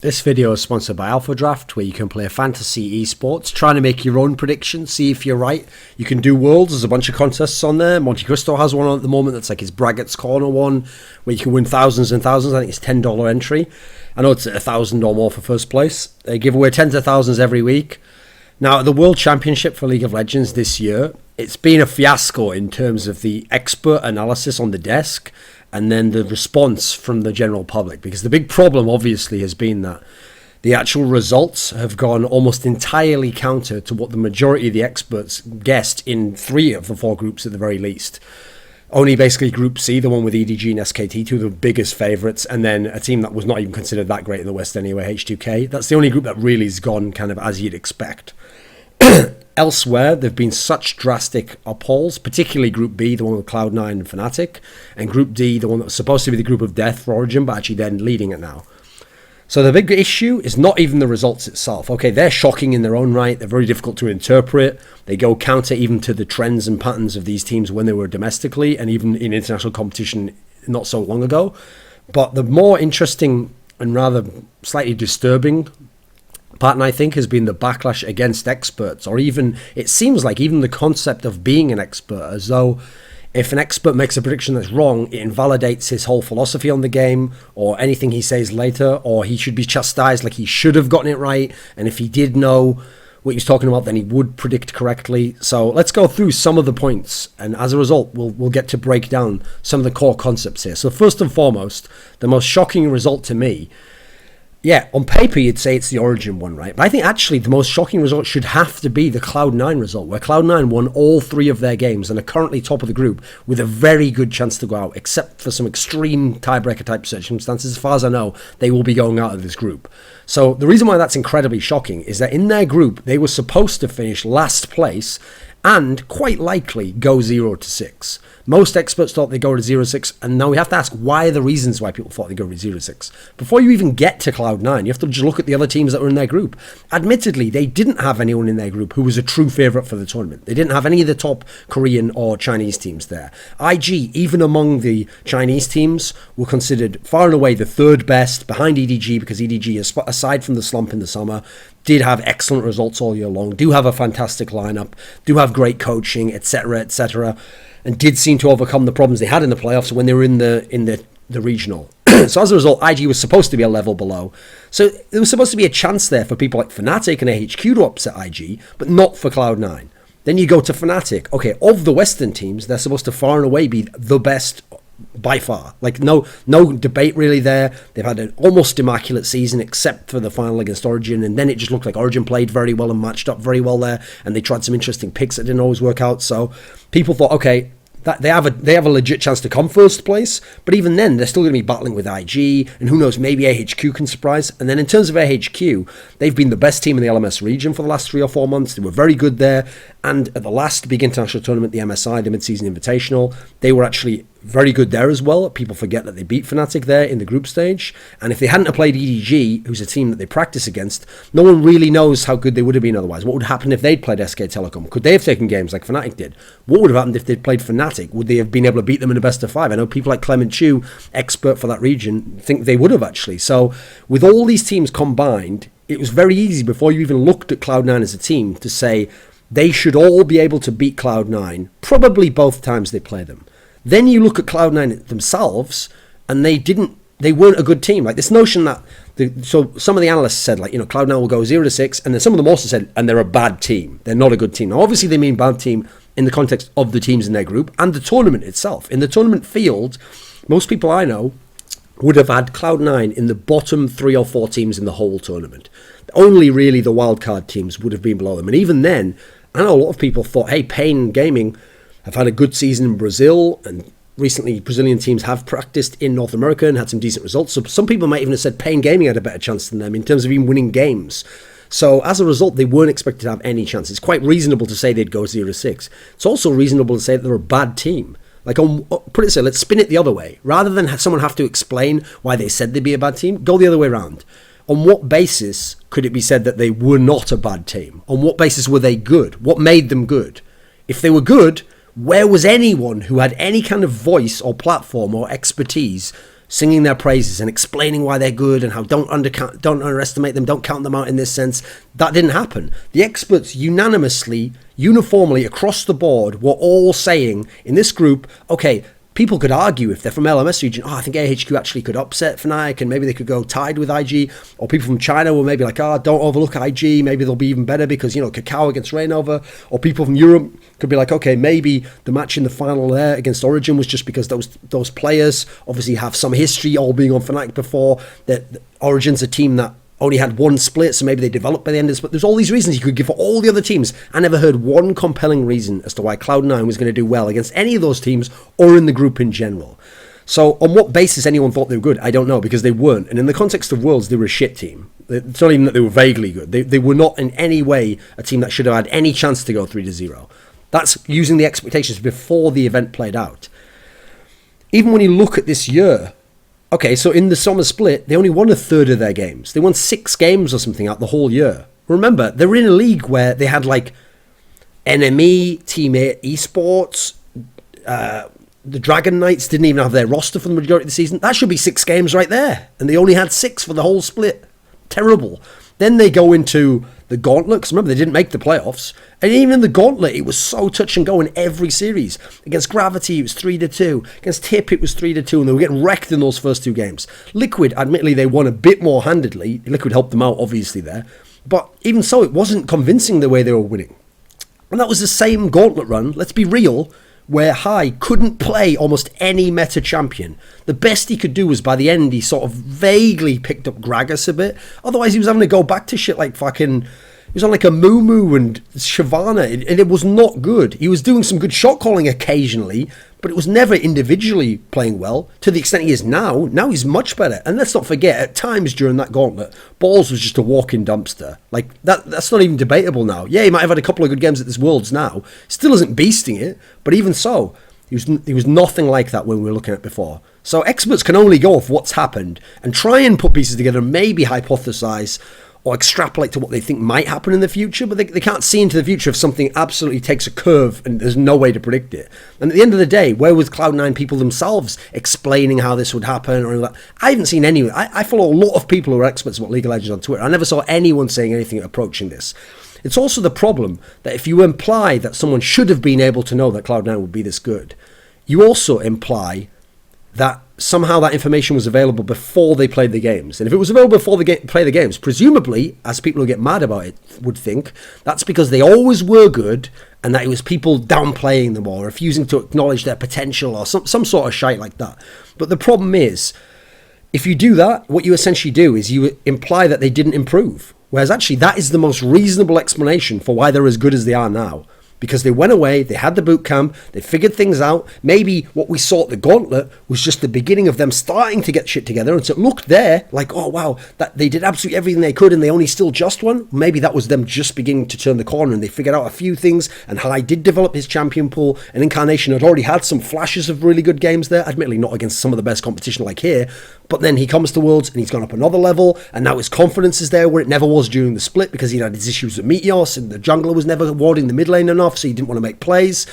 This video is sponsored by Alpha Draft, where you can play fantasy esports, trying to make your own predictions, see if you're right. You can do worlds, there's a bunch of contests on there. Monte Cristo has one on at the moment that's like his Braggots Corner one, where you can win thousands and thousands. I think it's $10 entry. I know it's $1,000 or more for first place. They give away tens of thousands every week. Now, the World Championship for League of Legends this year, it's been a fiasco in terms of the expert analysis on the desk and then the response from the general public. Because the big problem, obviously, has been that the actual results have gone almost entirely counter to what the majority of the experts guessed in 3 of the 4 groups at the very least. Only basically Group C, the one with EDG and SKT, 2 of the biggest favourites, and then a team that was not even considered that great in the West anyway, H2K. That's the only group that really has gone kind of as you'd expect. Elsewhere, there have been such drastic upholds, particularly Group B, the one with Cloud9 and Fnatic, and Group D, the one that was supposed to be the group of death for Origin, but actually then leading it now. So the big issue is not even the results itself. Okay, they're shocking in their own right. They're very difficult to interpret. They go counter even to the trends and patterns of these teams when they were domestically and even in international competition not so long ago. But the more interesting and rather slightly disturbing pattern, I think, has been the backlash against experts, or even, it seems like even the concept of being an expert, as though if an expert makes a prediction that's wrong, it invalidates his whole philosophy on the game, or anything he says later, or he should be chastised like he should have gotten it right, and if he did know what he was talking about, then he would predict correctly. So let's go through some of the points, and as a result, we'll get to break down some of the core concepts here. So first and foremost, the most shocking result to me, yeah, on paper you'd say it's the Origin one, right? But I think actually the most shocking result should have to be the Cloud9 result, where Cloud9 won all 3 of their games and are currently top of the group with a very good chance to go out, except for some extreme tiebreaker type circumstances. As far as I know, they will be going out of this group. So the reason why that's incredibly shocking is that in their group, they were supposed to finish last place and quite likely go 0-6. Most experts thought they'd go to 0-6, and now we have to ask why are the reasons why people thought they'd go to 0-6. Before you even get to Cloud9, you have to just look at the other teams that were in their group. Admittedly, they didn't have anyone in their group who was a true favourite for the tournament. They didn't have any of the top Korean or Chinese teams there. IG, even among the Chinese teams, were considered far and away the 3rd best behind EDG, because EDG, aside from the slump in the summer, did have excellent results all year long, do have a fantastic lineup, do have great coaching, etc., and did seem to overcome the problems they had in the playoffs when they were in the regional. So as a result, IG was supposed to be a level below. So there was supposed to be a chance there for people like Fnatic and AHQ to upset IG, but not for Cloud9. Then you go to Fnatic. Okay, of the Western teams, they're supposed to far and away be the best by far. Like no debate really there. They've had an almost immaculate season except for the final against Origin, and then it just looked like Origin played very well and matched up very well there, and they tried some interesting picks that didn't always work out. So people thought, okay, that they have a legit chance to come first place, but even then they're still going to be battling with IG, and who knows, maybe AHQ can surprise. And then in terms of AHQ, they've been the best team in the LMS region for the last 3 or 4 months. They were very good there, and at the last big international tournament, the MSI, the Mid-Season Invitational, they were actually very good there as well. People forget that they beat Fnatic there in the group stage, and if they hadn't have played EDG, who's a team that they practice against, no one really knows how good they would have been otherwise. What would happen if they'd played SK Telecom? Could they have taken games like Fnatic did? What would have happened if they'd played Fnatic? Would they have been able to beat them in a best of 5? I know people like Clement Chu, expert for that region, think they would have actually. So with all these teams combined, it was very easy before you even looked at Cloud9 as a team to say they should all be able to beat Cloud9, probably both times they play them. Then you look at Cloud9 themselves, and they weren't a good team. Like this notion that, so some of the analysts said, like, Cloud9 will go 0-6, and then some of them also said, and they're a bad team. They're not a good team. Now, obviously, they mean bad team in the context of the teams in their group and the tournament itself. In the tournament field, most people I know would have had Cloud9 in the bottom 3 or 4 teams in the whole tournament. Only really the wildcard teams would have been below them. And even then, I know a lot of people thought, hey, Pain Gaming have had a good season in Brazil, and recently Brazilian teams have practiced in North America and had some decent results. So some people might even have said Pain Gaming had a better chance than them in terms of even winning games. So as a result, they weren't expected to have any chance. It's quite reasonable to say they'd go 0-6. It's also reasonable to say that they're a bad team. Like, put it so, let's spin it the other way. Rather than someone have to explain why they said they'd be a bad team, go the other way around. On what basis could it be said that they were not a bad team? On what basis were they good? What made them good? If they were good, where was anyone who had any kind of voice or platform or expertise singing their praises and explaining why they're good and how don't underestimate them, don't count them out in this sense. That didn't happen. The experts uniformly across the board were all saying in this group, okay, people could argue if they're from LMS region, I think AHQ actually could upset Fnatic and maybe they could go tied with IG, or people from China were maybe like, don't overlook IG, maybe they'll be even better because, Kakao against Rainova, or people from Europe could be like, okay, maybe the match in the final there against Origin was just because those players obviously have some history all being on Fnatic before, that Origin's a team that only had one split, so maybe they developed by the end of this. But there's all these reasons you could give for all the other teams. I never heard one compelling reason as to why Cloud9 was going to do well against any of those teams or in the group in general. So on what basis anyone thought they were good, I don't know, because they weren't. And in the context of Worlds, they were a shit team. It's not even that they were vaguely good. They were not in any way a team that should have had any chance to go 3-0. That's using the expectations before the event played out. Even when you look at this year, okay, so in the summer split, they only won a third of their games. They won 6 games or something out the whole year. Remember, they were in a league where they had like NME, Team Esports, the Dragon Knights didn't even have their roster for the majority of the season. That should be 6 games right there. And they only had 6 for the whole split. Terrible. Then they go into the Gauntlet, because remember, they didn't make the playoffs. And even in the Gauntlet, it was so touch and go in every series. Against Gravity, it was 3-2. Against Tip, it was 3-2, and they were getting wrecked in those first 2 games. Liquid, admittedly, they won a bit more handedly. Liquid helped them out, obviously, there. But even so, it wasn't convincing the way they were winning. And that was the same Gauntlet run, let's be real, where Hai couldn't play almost any meta champion. The best he could do was by the end, he sort of vaguely picked up Gragas a bit. Otherwise, he was having to go back to shit like fucking... He was on like a Mumu and Shyvana, and it was not good. He was doing some good shot calling occasionally, but it was never individually playing well to the extent he is now. Now he's much better. And let's not forget, at times during that Gauntlet, Balls was just a walking dumpster. Like, that's not even debatable now. Yeah, he might have had a couple of good games at this Worlds now. Still isn't beasting it, but even so, he was nothing like that when we were looking at before. So experts can only go off what's happened and try and put pieces together and maybe hypothesize or extrapolate to what they think might happen in the future, but they can't see into the future if something absolutely takes a curve and there's no way to predict it. And at the end of the day, where was Cloud9 people themselves explaining how this would happen? Or that? I haven't seen anyone. I follow a lot of people who are experts about League of Legends on Twitter. I never saw anyone saying anything approaching this. It's also the problem that if you imply that someone should have been able to know that Cloud9 would be this good, you also imply that somehow that information was available before they played the games. And if it was available before they play the games, presumably, as people who get mad about it would think, that's because they always were good and that it was people downplaying them or refusing to acknowledge their potential or some sort of shite like that. But the problem is, if you do that, what you essentially do is you imply that they didn't improve. Whereas actually that is the most reasonable explanation for why they're as good as they are now. Because they went away, they had the boot camp, they figured things out. Maybe what we saw at the Gauntlet was just the beginning of them starting to get shit together. And so it looked there like, oh wow, that they did absolutely everything they could and they only still just won. Maybe that was them just beginning to turn the corner and they figured out a few things. And Hai did develop his champion pool. And Incarnation had already had some flashes of really good games there. Admittedly, not against some of the best competition like here. But then he comes to Worlds and he's gone up another level. And now his confidence is there where it never was during the split because he had his issues with Meteos and the jungler was never warding the mid lane enough. So he didn't want to make plays.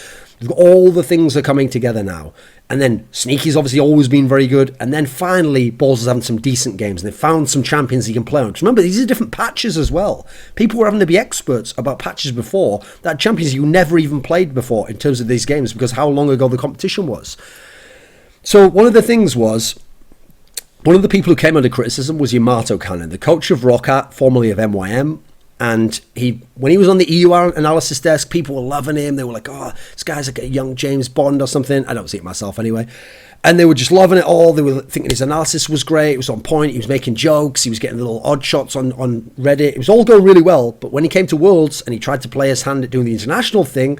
All the things are coming together now. And then Sneaky's obviously always been very good. And then finally, Balls is having some decent games. And they've found some champions he can play on. Because remember, these are different patches as well. People were having to be experts about patches before. That champions you never even played before in terms of these games because how long ago the competition was. So one of the things was, one of the people who came under criticism was Yamato Cannon, the coach of Roccat, formerly of MYM. And when he was on the EUR analysis desk, people were loving him. They were like, oh, this guy's like a young James Bond or something. I don't see it myself anyway. And they were just loving it all. They were thinking his analysis was great. It was on point. He was making jokes. He was getting little odd shots on Reddit. It was all going really well. But when he came to Worlds and he tried to play his hand at doing the international thing,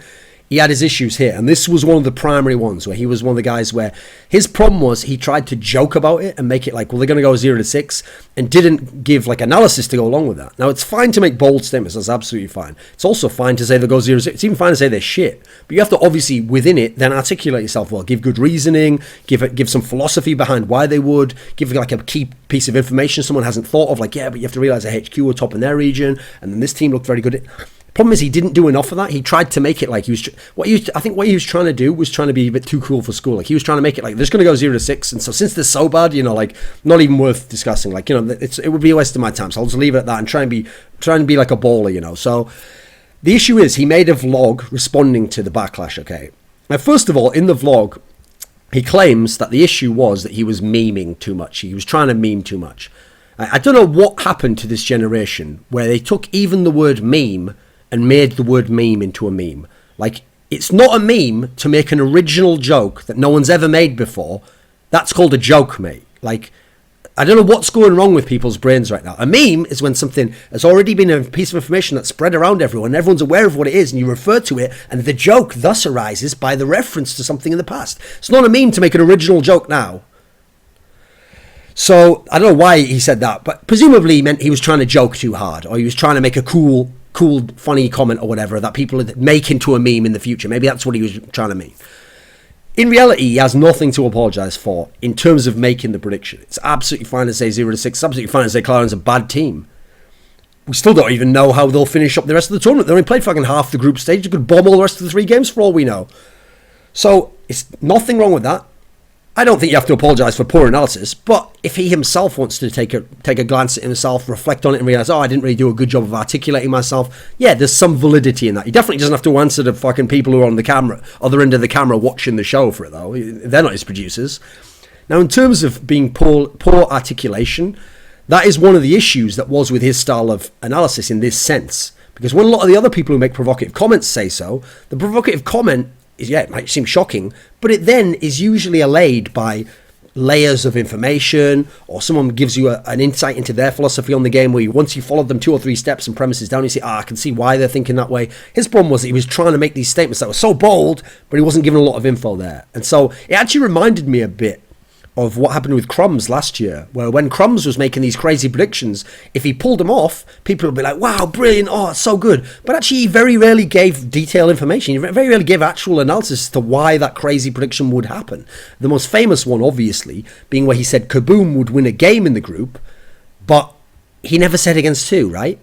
he had his issues here. And this was one of the primary ones where he was one of the guys where his problem was he tried to joke about it and make it like, well, they're going to go 0-6 and didn't give like analysis to go along with that. Now, it's fine to make bold statements. That's absolutely fine. It's also fine to say they go 0-6. It's even fine to say they're shit. But you have to obviously, within it, then articulate yourself well. Give good reasoning. Give some philosophy behind why they would. Give like a key piece of information someone hasn't thought of. Like, yeah, but you have to realize that HQ were top in their region. And then this team looked very good. Problem is, he didn't do enough of that. He tried to make it like he was. I think what he was trying to do was trying to be a bit too cool for school. Like he was trying to make it like they're just going to go 0-6, and so since they're so bad, like not even worth discussing. Like it would be a waste of my time. So I'll just leave it at that and try and be like a baller. So the issue is he made a vlog responding to the backlash. Okay, now first of all, in the vlog, he claims that the issue was that he was memeing too much. He was trying to meme too much. I don't know what happened to this generation where they took even the word meme and made the word meme into a meme. Like, it's not a meme to make an original joke that no one's ever made before. That's called a joke, mate. Like, I don't know what's going wrong with people's brains right now. A meme is when something has already been a piece of information that's spread around everyone, everyone's aware of what it is, and you refer to it, and the joke thus arises by the reference to something in the past. It's not a meme to make an original joke now. So, I don't know why he said that, but presumably he meant he was trying to joke too hard, or he was trying to make a cool, funny comment or whatever that people make into a meme in the future. Maybe that's what he was trying to mean. In reality, he has nothing to apologise for in terms of making the prediction. It's absolutely fine to say 0-6. It's absolutely fine to say Cloud's a bad team. We still don't even know how they'll finish up the rest of the tournament. They only played fucking half the group stage. They could bomb all the rest of the 3 games for all we know. So, it's nothing wrong with that. I don't think you have to apologise for poor analysis, but if he himself wants to take a glance at himself, reflect on it and realise, I didn't really do a good job of articulating myself, yeah, there's some validity in that. He definitely doesn't have to answer the fucking people who are on the camera, other end of the camera watching the show for it, though. They're not his producers. Now, in terms of being poor articulation, that is one of the issues that was with his style of analysis in this sense. Because when a lot of the other people who make provocative comments say so, the provocative comment it might seem shocking, but it then is usually allayed by layers of information, or someone gives you an insight into their philosophy on the game where once you followed them 2 or 3 steps and premises down, you say, I can see why they're thinking that way. His problem was that he was trying to make these statements that were so bold, but he wasn't given a lot of info there. And so it actually reminded me a bit of what happened with Crumbs last year, where when Crumbs was making these crazy predictions, if he pulled them off, people would be like, wow, brilliant, oh, it's so good. But actually, he very rarely gave detailed information. He very rarely gave actual analysis as to why that crazy prediction would happen. The most famous one, obviously, being where he said Kaboom would win a game in the group, but he never said against 2, right?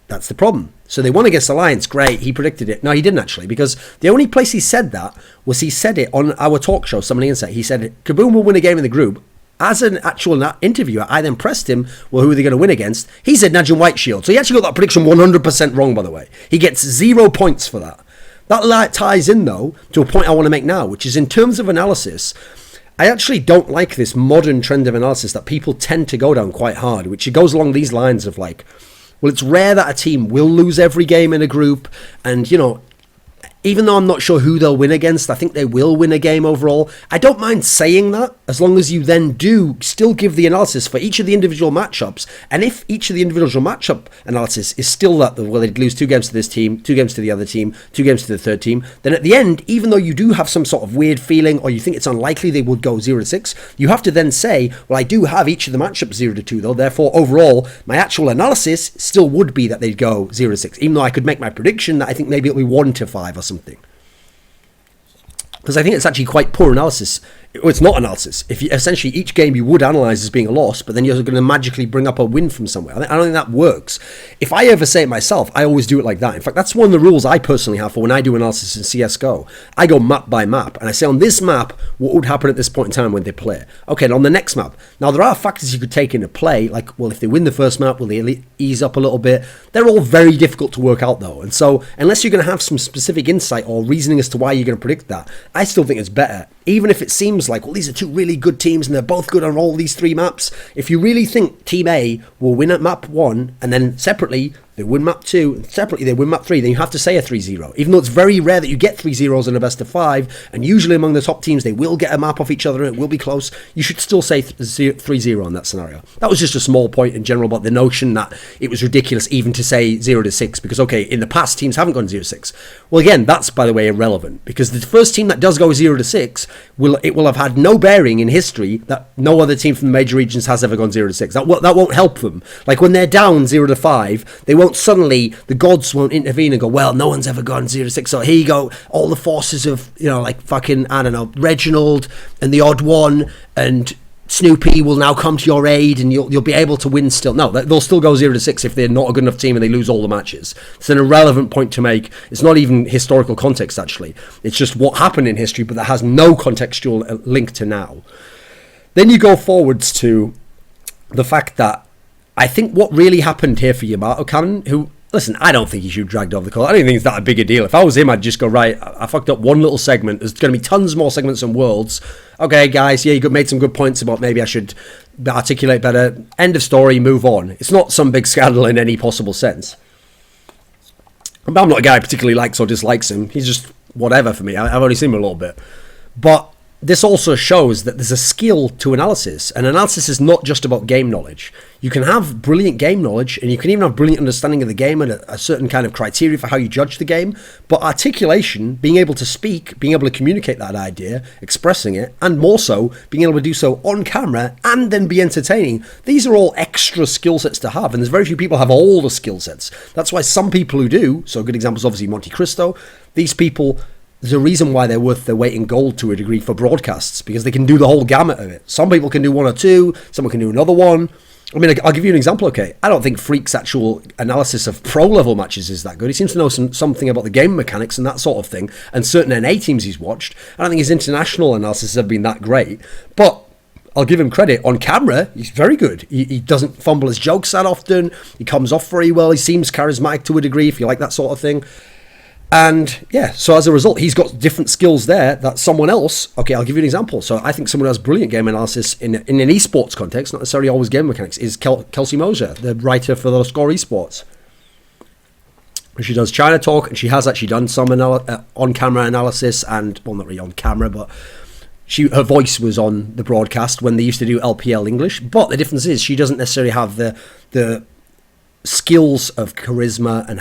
That's the problem. So they won against Alliance, great, he predicted it. No, he didn't actually, because the only place he said that was he said it on our talk show, Summoning Insight. He said, Kaboom will win a game in the group. As an actual interviewer, I then pressed him, well, who are they going to win against? He said Najin Whiteshield. So he actually got that prediction 100% wrong, by the way. He gets 0 points for that. That ties in, though, to a point I want to make now, which is in terms of analysis, I actually don't like this modern trend of analysis that people tend to go down quite hard, which it goes along these lines of like, well, it's rare that a team will lose every game in a group, and, even though I'm not sure who they'll win against, I think they will win a game overall. I don't mind saying that, as long as you then do still give the analysis for each of the individual matchups. And if each of the individual matchup analysis is still that, well, they'd lose 2 games to this team, 2 games to the other team, 2 games to the third team, then at the end, even though you do have some sort of weird feeling, or you think it's unlikely they would go 0-6, you have to then say, well, I do have each of the matchups 0-2, though. Therefore, overall, my actual analysis still would be that they'd go 0-6, even though I could make my prediction that I think maybe it'll be 1-5 or something. Because I think it's actually quite poor analysis. Well, it's not analysis. If you, essentially each game you would analyse as being a loss, but then you're going to magically bring up a win from somewhere. I don't think that works. If I ever say it myself, I always do it like that. In fact, that's one of the rules I personally have for when I do analysis in CSGO. I go map by map, and I say on this map, what would happen at this point in time when they play? Okay, and on the next map. Now, there are factors you could take into play, like, well, if they win the first map, will they ease up a little bit? They're all very difficult to work out, though. And so, unless you're going to have some specific insight or reasoning as to why you're going to predict that, I still think it's better. Even if it seems like, well, these are 2 really good teams and they're both good on all these 3 maps. If you really think Team A will win at map 1 and then separately they win map 2 and separately they win map 3, then you have to say a 3-0. Even though it's very rare that you get 3 zeros in a best of 5, and usually among the top teams they will get a map off each other and it will be close, you should still say 3-0 in that scenario. That was just a small point in general about the notion that it was ridiculous even to say 0-6, because okay, in the past teams haven't gone 0-6. Well, again, that's by the way irrelevant, because the first team that does go 0-6 will have had no bearing in history that no other team from the major regions has ever gone 0-6. That won't help them. Like when they're down 0-5, they won't suddenly, the gods won't intervene and go, well, no one's ever gone 0-6, so here you go, all the forces of, like fucking, I don't know, Reginald and the Odd One and Snoopy will now come to your aid and you'll be able to win still. No, they'll still go 0-6 if they're not a good enough team and they lose all the matches. It's an irrelevant point to make. It's not even historical context, actually. It's just what happened in history, but that has no contextual link to now. Then you go forwards to the fact that I think what really happened here for Yamato Cannon, who, listen, I don't think he should be dragged over the call. I don't think it's that a big a deal. If I was him, I'd just go, right, I fucked up one little segment. There's going to be tons more segments and worlds. Okay, guys, yeah, you made some good points about maybe I should articulate better. End of story, move on. It's not some big scandal in any possible sense. But I'm not a guy who particularly likes or dislikes him. He's just whatever for me. I've only seen him a little bit. But this also shows that there's a skill to analysis, and analysis is not just about game knowledge. You can have brilliant game knowledge, and you can even have brilliant understanding of the game and a certain kind of criteria for how you judge the game, but articulation, being able to speak, being able to communicate that idea, expressing it, and more so, being able to do so on camera and then be entertaining, these are all extra skill sets to have, and there's very few people who have all the skill sets. That's why some people who do, so a good example is obviously Monte Cristo, these people, there's a reason why they're worth their weight in gold to a degree for broadcasts, because they can do the whole gamut of it. Some people can do one or two, someone can do another one. I mean, I'll give you an example, okay? I don't think Freak's actual analysis of pro-level matches is that good. He seems to know something about the game mechanics and that sort of thing, and certain NA teams he's watched. I don't think his international analysis have been that great, but I'll give him credit. On camera, he's very good. He doesn't fumble his jokes that often. He comes off very well. He seems charismatic to a degree, if you like that sort of thing. And yeah, so as a result, he's got different skills there that someone else, okay, I'll give you an example. So I think someone who has brilliant game analysis in an esports context, not necessarily always game mechanics, is Kelsey Moser, the writer for the Score Esports. She does China Talk, and she has actually done some on-camera analysis, and, well, not really on camera, but her voice was on the broadcast when they used to do LPL English. But the difference is she doesn't necessarily have the skills of charisma and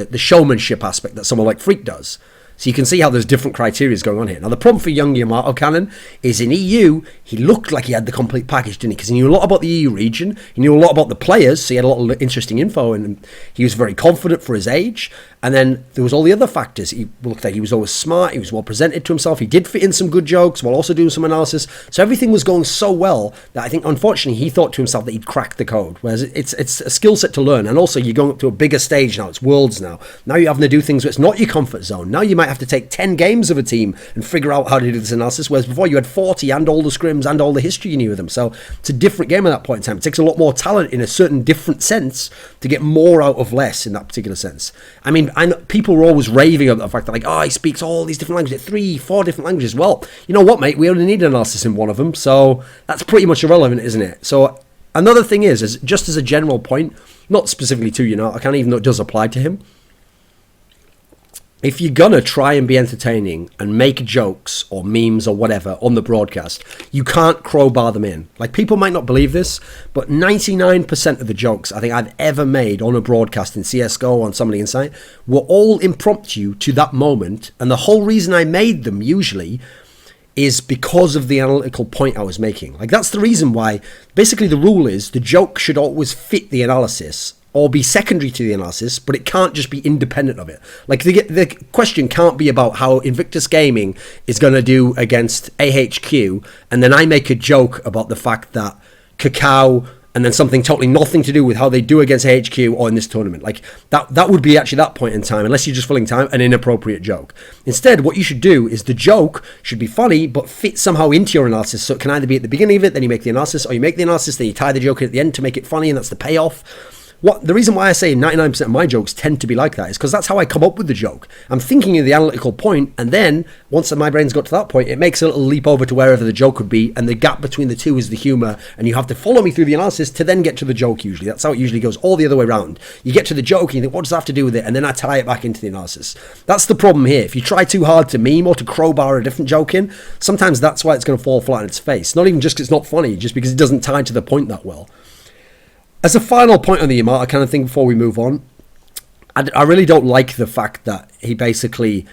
the showmanship aspect that someone like Freak does. So you can see how there's different criteria going on here. Now, the problem for young Yamato Cannon is in EU, he looked like he had the complete package, didn't he? Because he knew a lot about the EU region, he knew a lot about the players, so he had a lot of interesting info, and he was very confident for his age. And then there was all the other factors. He looked like he was always smart, he was well presented to himself, he did fit in some good jokes while also doing some analysis. So everything was going so well that I think, unfortunately, he thought to himself that he'd cracked the code. Whereas it's a skill set to learn. And also, you're going up to a bigger stage now. It's Worlds now. Now you're having to do things where it's not your comfort zone. Now you might have to take 10 games of a team and figure out how to do this analysis, whereas before you had 40 and all the scrims and all the history you knew of them. So it's a different game at that point in time. It takes a lot more talent in a certain different sense to get more out of less in that particular sense. I mean, I know people were always raving about the fact that, like, oh, he speaks all these different languages, 3-4 different languages. Well, you know what, mate? We only need an analysis in one of them, so that's pretty much irrelevant, isn't it? So another thing is just as a general point, not specifically to I can't even though it does apply to him. If you're gonna try and be entertaining and make jokes or memes or whatever on the broadcast, you can't crowbar them in. Like, people might not believe this, but 99% of the jokes I think I've ever made on a broadcast in CSGO on Somebody Inside were all impromptu to that moment, and the whole reason I made them usually is because of the analytical point I was making. Like, that's the reason why, basically the rule is the joke should always fit the analysis or be secondary to the analysis, but it can't just be independent of it. Like, the question can't be about how Invictus Gaming is going to do against AHQ, and then I make a joke about the fact that Kakao, and then something totally nothing to do with how they do against AHQ or in this tournament. Like, that would be actually that point in time, unless you're just filling time, an inappropriate joke. Instead, what you should do is the joke should be funny, but fit somehow into your analysis, so it can either be at the beginning of it, then you make the analysis, or you make the analysis, then you tie the joke in at the end to make it funny, and that's the payoff. The reason why I say 99% of my jokes tend to be like that is because that's how I come up with the joke. I'm thinking of the analytical point, and then once my brain's got to that point, it makes a little leap over to wherever the joke would be, and the gap between the two is the humour, and you have to follow me through the analysis to then get to the joke usually. That's how it usually goes, all the other way around. You get to the joke, and you think, what does that have to do with it? And then I tie it back into the analysis. That's the problem here. If you try too hard to meme or to crowbar a different joke in, sometimes that's why it's going to fall flat on its face. Not even just because it's not funny, just because it doesn't tie to the point that well. As a final point on the Yamato kind of thing before we move on, I really don't like the fact that he basically,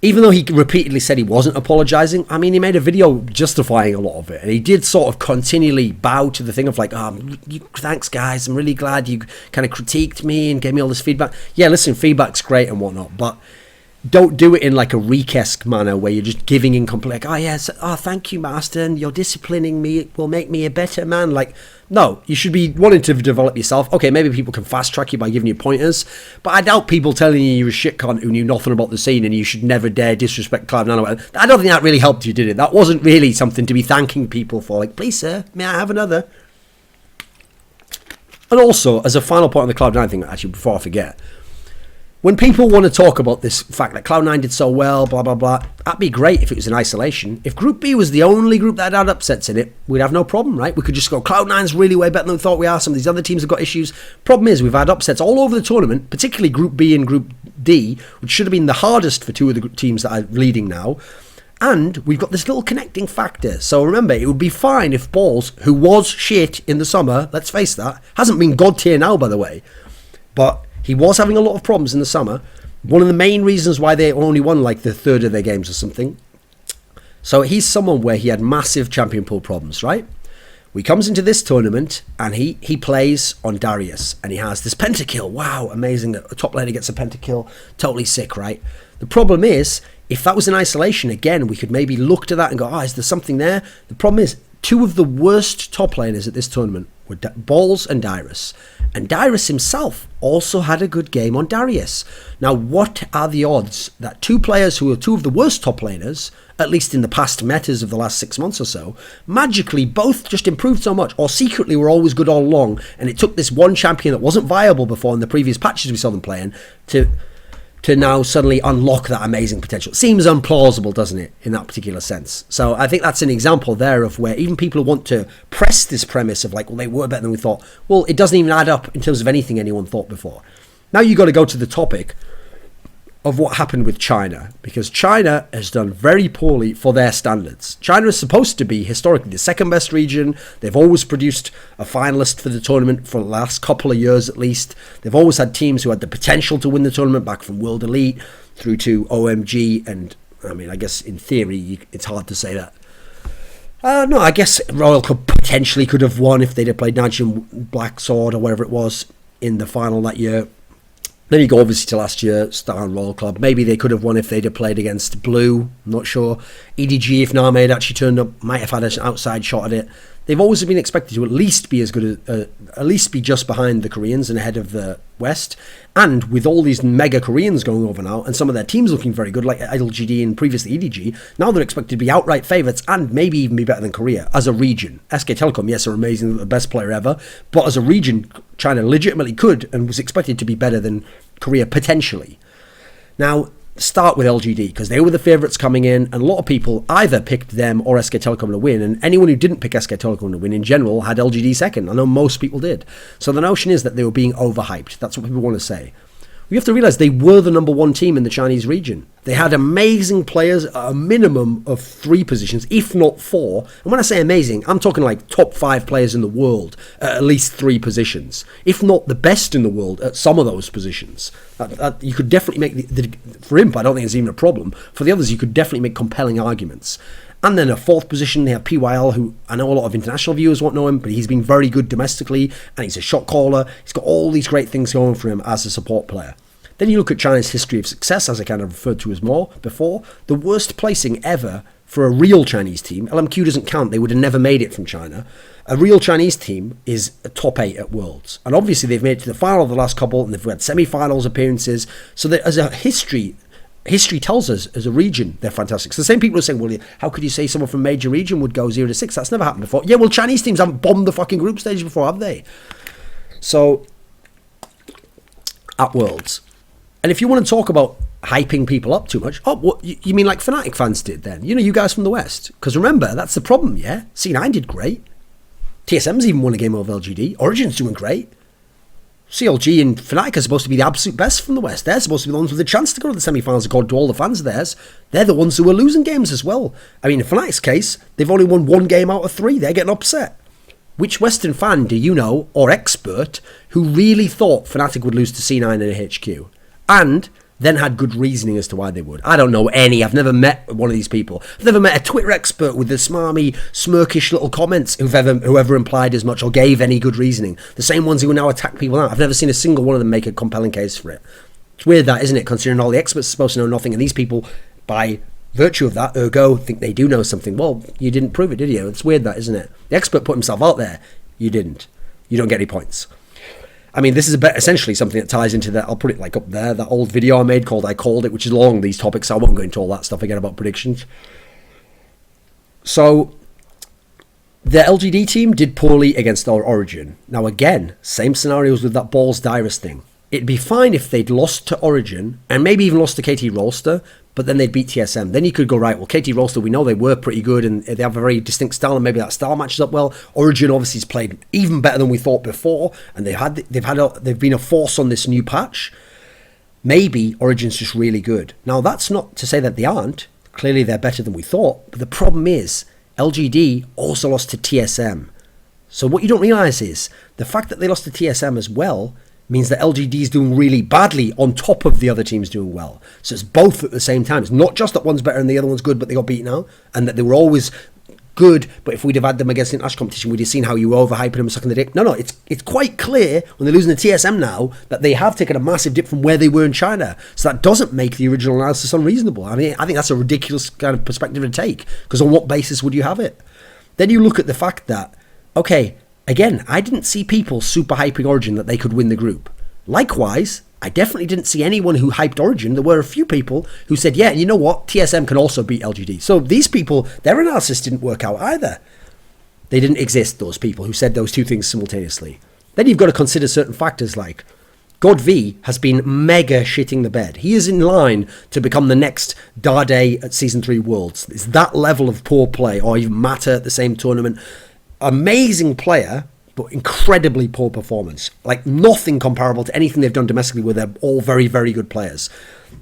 even though he repeatedly said he wasn't apologising, I mean, he made a video justifying a lot of it, and he did sort of continually bow to the thing of like, thanks guys, I'm really glad you kind of critiqued me and gave me all this feedback. Yeah, listen, feedback's great and whatnot, but don't do it in like a Reek-esque manner where you're just giving in complete, like, oh yes, oh thank you, master, and you're disciplining me, it will make me a better man. Like, no, you should be wanting to develop yourself. Okay, maybe people can fast track you by giving you pointers, but I doubt people telling you you're a shit cunt who knew nothing about the scene and you should never dare disrespect Cloud9. I don't think that really helped you, did it? That wasn't really something to be thanking people for. Like, please sir, may I have another? And also, as a final point on the Cloud9 thing, actually, before I forget, when people want to talk about this fact that Cloud9 did so well, blah, blah, blah, that'd be great if it was in isolation. If Group B was the only group that had upsets in it, we'd have no problem, right? We could just go, Cloud9's really way better than we thought we are. Some of these other teams have got issues. Problem is, we've had upsets all over the tournament, particularly Group B and Group D, which should have been the hardest for two of the teams that are leading now. And we've got this little connecting factor. So remember, it would be fine if Balls, who was shit in the summer, let's face that, hasn't been god tier now, by the way, but he was having a lot of problems in the summer. One of the main reasons why they only won like the third of their games or something. So he's someone where he had massive champion pool problems, right? He comes into this tournament and he plays on Darius and he has this pentakill. Wow, amazing. A top laner gets a pentakill. Totally sick, right? The problem is, if that was in isolation, again, we could maybe look to that and go, oh, is there something there? The problem is, two of the worst top laners at this tournament were Balls and Darius. And Darius himself also had a good game on Darius. Now, what are the odds that two players who are two of the worst top laners, at least in the past metas of the last 6 months or so, magically both just improved so much, or secretly were always good all along, and it took this one champion that wasn't viable before in the previous patches we saw them playing to now suddenly unlock that amazing potential. It seems implausible, doesn't it, in that particular sense? So I think that's an example there of where even people who want to press this premise of like, well, they were better than we thought, well, it doesn't even add up in terms of anything anyone thought before. Now you got to go to the topic of what happened with China, because China has done very poorly for their standards. China is supposed to be historically the second best region. They've always produced a finalist for the tournament for the last couple of years at least. They've always had teams who had the potential to win the tournament, back from World Elite through to OMG, and I mean, I guess in theory it's hard to say that. No, I guess Royal potentially could have won if they'd have played Najim Black Sword or whatever it was in the final that year. Then you go obviously to last year, Star and Royal Club. Maybe they could have won if they'd have played against Blue. I'm not sure. EDG, if Name had actually turned up, might have had an outside shot at it. They've always been expected to at least be as good as, at least be just behind the Koreans and ahead of the West. And with all these mega Koreans going over now, and some of their teams looking very good, like LGD and previously EDG, now they're expected to be outright favourites and maybe even be better than Korea as a region. SK Telecom, yes, are amazing, the best player ever, but as a region, China legitimately could and was expected to be better than Korea potentially. Now, start with LGD, because they were the favourites coming in, and a lot of people either picked them or SK Telecom to win, and anyone who didn't pick SK Telecom to win in general had LGD second. I know most people did. So the notion is that they were being overhyped. That's what people want to say. You have to realise they were the number one team in the Chinese region. They had amazing players at a minimum of 3 positions, if not 4. And when I say amazing, I'm talking like top 5 players in the world at least 3 positions, if not the best in the world at some of those positions. You could definitely make, for Imp, I don't think it's even a problem. For the others, you could definitely make compelling arguments. And then a 4th position, they have PYL, who I know a lot of international viewers won't know him, but he's been very good domestically, and he's a shot caller. He's got all these great things going for him as a support player. Then you look at China's history of success, as I kind of referred to as more before. The worst placing ever for a real Chinese team, LMQ doesn't count, they would have never made it from China. A real Chinese team is a top 8 at Worlds. And obviously they've made it to the final of the last couple, and they've had semi-finals appearances. So that as a history tells us, as a region, they're fantastic. So the same people are saying, well, how could you say someone from a major region would go 0-6? That's never happened before. Yeah, well, Chinese teams haven't bombed the fucking group stage before, have they? So, at Worlds. And if you want to talk about hyping people up too much, oh, what, you mean like Fnatic fans did then? You know, you guys from the West. Because remember, that's the problem, yeah? C9 did great. TSM's even won a game over LGD. Origin's doing great. CLG and Fnatic are supposed to be the absolute best from the West. They're supposed to be the ones with the chance to go to the semi-finals according to all the fans of theirs. They're the ones who are losing games as well. I mean, in Fnatic's case, they've only won 1 game out of 3. They're getting upset. Which Western fan do you know, or expert, who really thought Fnatic would lose to C9 in a HQ? And then had good reasoning as to why they would. I don't know any. I've never met one of these people. I've never met a Twitter expert with the smarmy, smirkish little comments whoever implied as much or gave any good reasoning. The same ones who now attack people now. I've never seen a single one of them make a compelling case for it. It's weird that, isn't it? Considering all the experts are supposed to know nothing, and these people, by virtue of that, ergo, think they do know something. Well, you didn't prove it, did you? It's weird that, isn't it? The expert put himself out there. You didn't. You don't get any points. I mean, this is essentially something that ties into that. I'll put it like up there, that old video I made called I Called It, which is along these topics. So I won't go into all that stuff again about predictions. So the LGD team did poorly against our Origin. Now again, same scenarios with that Balls Dyrus thing. It'd be fine if they'd lost to Origin and maybe even lost to KT Rolster, but then they'd beat TSM. Then you could go, right, well, KT Rolster, we know they were pretty good and they have a very distinct style, and maybe that style matches up well. Origin obviously has played even better than we thought before, and they've been a force on this new patch. Maybe Origin's just really good. Now, that's not to say that they aren't. Clearly, they're better than we thought. But the problem is, LGD also lost to TSM. So what you don't realise is, the fact that they lost to TSM as well means that LGD is doing really badly on top of the other teams doing well. So it's both at the same time. It's not just that one's better and the other one's good, but they got beaten out, and that they were always good, but if we'd have had them against an Ash competition, we'd have seen how you were overhyping them and sucking the dick. No, it's quite clear when they're losing to TSM now that they have taken a massive dip from where they were in China. So that doesn't make the original analysis unreasonable. I mean, I think that's a ridiculous kind of perspective to take, because on what basis would you have it? Then you look at the fact that, okay, again, I didn't see people super hyping Origin that they could win the group. Likewise, I definitely didn't see anyone who hyped Origin. There were a few people who said, yeah, and you know what? TSM can also beat LGD. So these people, their analysis didn't work out either. They didn't exist, those people who said those two things simultaneously. Then you've got to consider certain factors like God V has been mega shitting the bed. He is in line to become the next Dade at Season 3 Worlds. It's that level of poor play, or even Mata at the same tournament. Amazing player, but incredibly poor performance. Like nothing comparable to anything they've done domestically, where they're all very, very good players.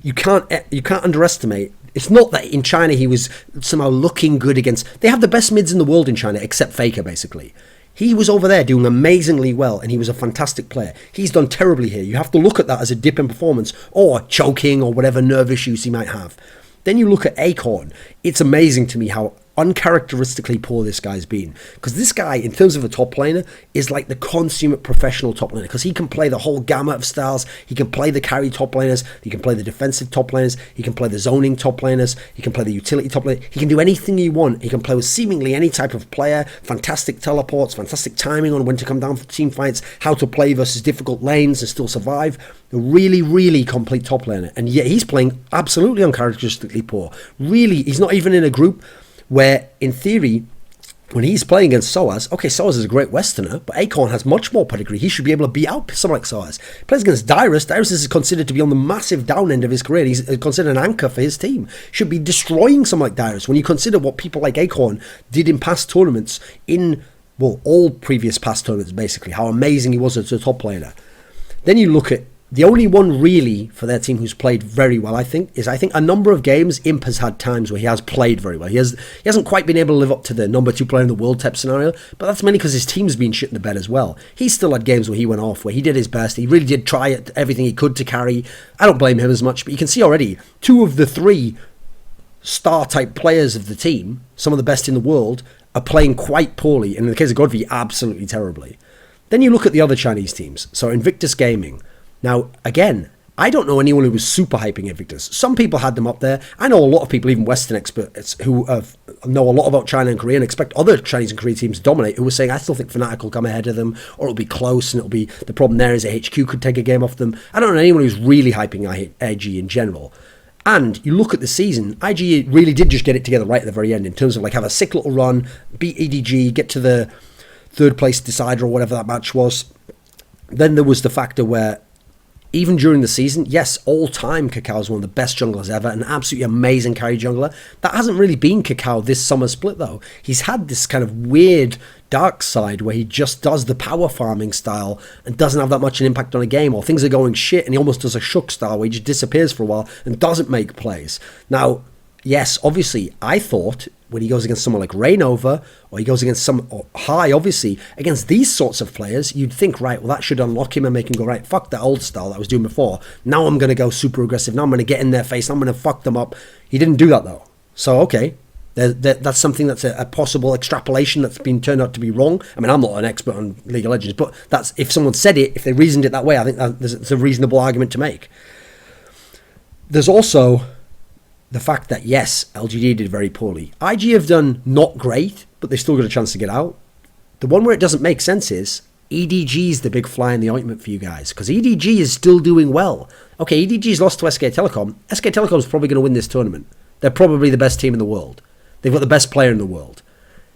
You can't underestimate. It's not that in China he was somehow looking good against. They have the best mids in the world in China, except Faker, basically. He was over there doing amazingly well, and he was a fantastic player. He's done terribly here. You have to look at that as a dip in performance, or choking, or whatever nerve issues he might have. Then you look at Acorn. It's amazing to me how uncharacteristically poor this guy's been, because this guy, in terms of a top laner, is like the consummate professional top laner, because he can play the whole gamut of styles. He can play the carry top laners, he can play the defensive top laners, he can play the zoning top laners, he can play the utility top laner. He can do anything you want. He can play with seemingly any type of player. Fantastic teleports, fantastic timing on when to come down for team fights, how to play versus difficult lanes and still survive. A really, really complete top laner, and yet he's playing absolutely uncharacteristically poor. Really, he's not even in a group where, in theory, when he's playing against Soaz, okay, Soaz is a great Westerner, but Acorn has much more pedigree. He should be able to beat out someone like Soaz. He plays against Dyrus. Dyrus is considered to be on the massive down end of his career. He's considered an anchor for his team. Should be destroying someone like Dyrus. When you consider what people like Acorn did in past tournaments, in, well, all previous past tournaments, basically, how amazing he was as a top laner. Then you look at the only one really for their team who's played very well, I think a number of games, Imp has had times where he has played very well. He hasn't quite been able to live up to the number 2 player in the world type scenario, but that's mainly because his team's been shit in the bed as well. He's still had games where he went off, where he did his best. He really did try everything he could to carry. I don't blame him as much, but you can see already 2 of the 3 star type players of the team, some of the best in the world, are playing quite poorly, and in the case of Godfrey, absolutely terribly. Then you look at the other Chinese teams. So Invictus Gaming. Now, again, I don't know anyone who was super hyping Invictus. Some people had them up there. I know a lot of people, even Western experts, who know a lot about China and Korea and expect other Chinese and Korean teams to dominate, who were saying, I still think Fnatic will come ahead of them, or it'll be close, and it'll be, the problem there is that HQ could take a game off them. I don't know anyone who's really hyping IG in general. And you look at the season, IG really did just get it together right at the very end, in terms of like have a sick little run, beat EDG, get to the 3rd place decider or whatever that match was. Then there was the factor where, even during the season, yes, all-time Kakao is one of the best junglers ever, an absolutely amazing carry jungler. That hasn't really been Kakao this summer split, though. He's had this kind of weird dark side where he just does the power farming style and doesn't have that much an impact on a game, or things are going shit and he almost does a Shook style where he just disappears for a while and doesn't make plays. Now, yes, obviously, I thought when he goes against someone like Rainova, or he goes against High, obviously, against these sorts of players, you'd think, right, well, that should unlock him and make him go, right, fuck that old style that I was doing before. Now I'm going to go super aggressive. Now I'm going to get in their face. I'm going to fuck them up. He didn't do that, though. So, okay, that's something that's a possible extrapolation that's been turned out to be wrong. I mean, I'm not an expert on League of Legends, but that's, if someone said it, if they reasoned it that way, I think that's a reasonable argument to make. There's also the fact that, yes, LGD did very poorly. IG have done not great, but they've still got a chance to get out. The one where it doesn't make sense is EDG is the big fly in the ointment for you guys, because EDG is still doing well. Okay, EDG's lost to SK Telecom. SK Telecom's probably going to win this tournament. They're probably the best team in the world. They've got the best player in the world.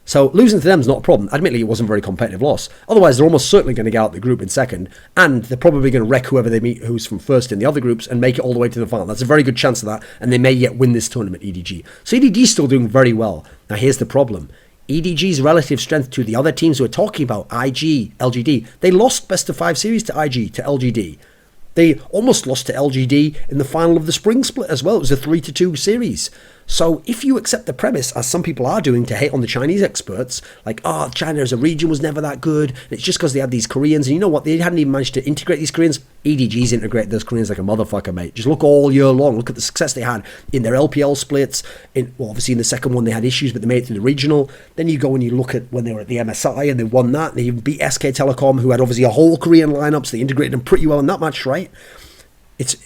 So losing to them is not a problem. Admittedly, it wasn't a very competitive loss. Otherwise, they're almost certainly going to get out the group in second, and they're probably going to wreck whoever they meet who's from first in the other groups and make it all the way to the final. That's a very good chance of that, and they may yet win this tournament, EDG. So EDG's still doing very well. Now, here's the problem. EDG's relative strength to the other teams we're talking about, IG, LGD, they lost best of 5 series to IG, to LGD. They almost lost to LGD in the final of the spring split as well. It was a 3-2 series. So if you accept the premise, as some people are doing, to hate on the Chinese experts, like, oh, China as a region was never that good, and it's just because they had these Koreans, and you know what, they hadn't even managed to integrate these Koreans. EDG's integrated those Koreans like a motherfucker, mate. Just look all year long. Look at the success they had in their LPL splits. Well, obviously in the second one they had issues, but they made it to the regional. Then you go and you look at when they were at the MSI and they won that. They even beat SK Telecom, who had obviously a whole Korean lineup, so they integrated them pretty well in that match, right?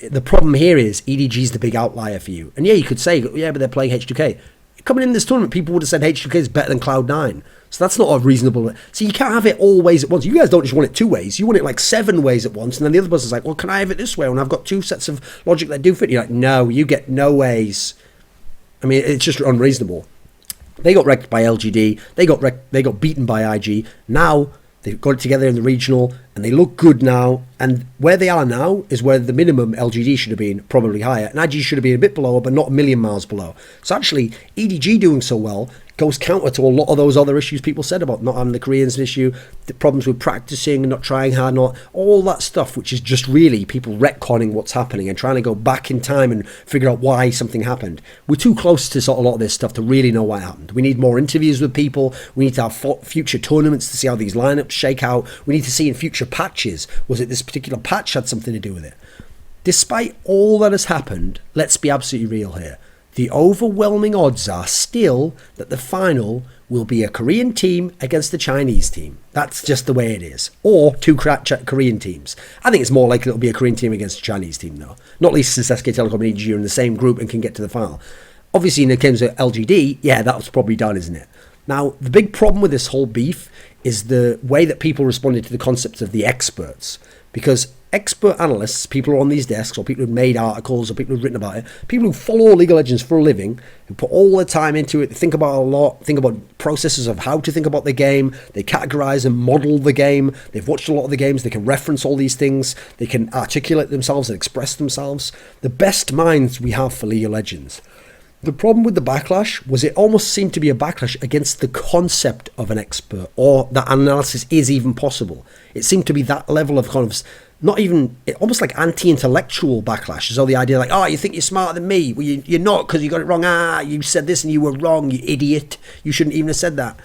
The problem here is EDG's the big outlier for you. And yeah, you could say, yeah, but they're playing H2K. Coming in this tournament, people would have said H2K is better than Cloud9. So that's not a reasonable... So you can't have it all ways at once. You guys don't just want it 2 ways. You want it like 7 ways at once. And then the other person's like, well, can I have it this way when I've got 2 sets of logic that do fit? You're like, no, you get no ways. I mean, it's just unreasonable. They got wrecked by LGD. They got beaten by IG. Now... they've got it together in the regional, and they look good now. And where they are now is where the minimum LGD should have been, probably higher. And IG should have been a bit below, but not a million miles below. So actually, EDG doing so well goes counter to a lot of those other issues people said about not having the Koreans an issue, the problems with practicing and not trying hard, not all that stuff, which is just really people retconning what's happening and trying to go back in time and figure out why something happened. We're too close to sort of a lot of this stuff to really know what happened. We need more interviews with people. We need to have future tournaments to see how these lineups shake out. We need to see in future patches, was it this particular patch had something to do with it? Despite all that has happened, let's be absolutely real here. The overwhelming odds are still that the final will be a Korean team against a Chinese team. That's just the way it is. Or 2 Korean teams. I think it's more likely it'll be a Korean team against a Chinese team, though. Not least since SK Telecom and EDG are in the same group and can get to the final. Obviously, in the case of LGD, yeah, that was probably done, isn't it? Now, the big problem with this whole beef is the way that people responded to the concept of the experts. Because expert analysts, people who are on these desks, or people who've made articles, or people who've written about it, people who follow League of Legends for a living, who put all their time into it, they think about it a lot, think about processes of how to think about the game, they categorize and model the game, they've watched a lot of the games, they can reference all these things, they can articulate themselves and express themselves. The best minds we have for League of Legends. The problem with the backlash was it almost seemed to be a backlash against the concept of an expert, or that analysis is even possible. It seemed to be that level of kind of, not even, almost like anti-intellectual backlash, as though the idea like, oh, you think you're smarter than me? Well, you're not, because you got it wrong. You said this and you were wrong, you idiot. You shouldn't even have said that.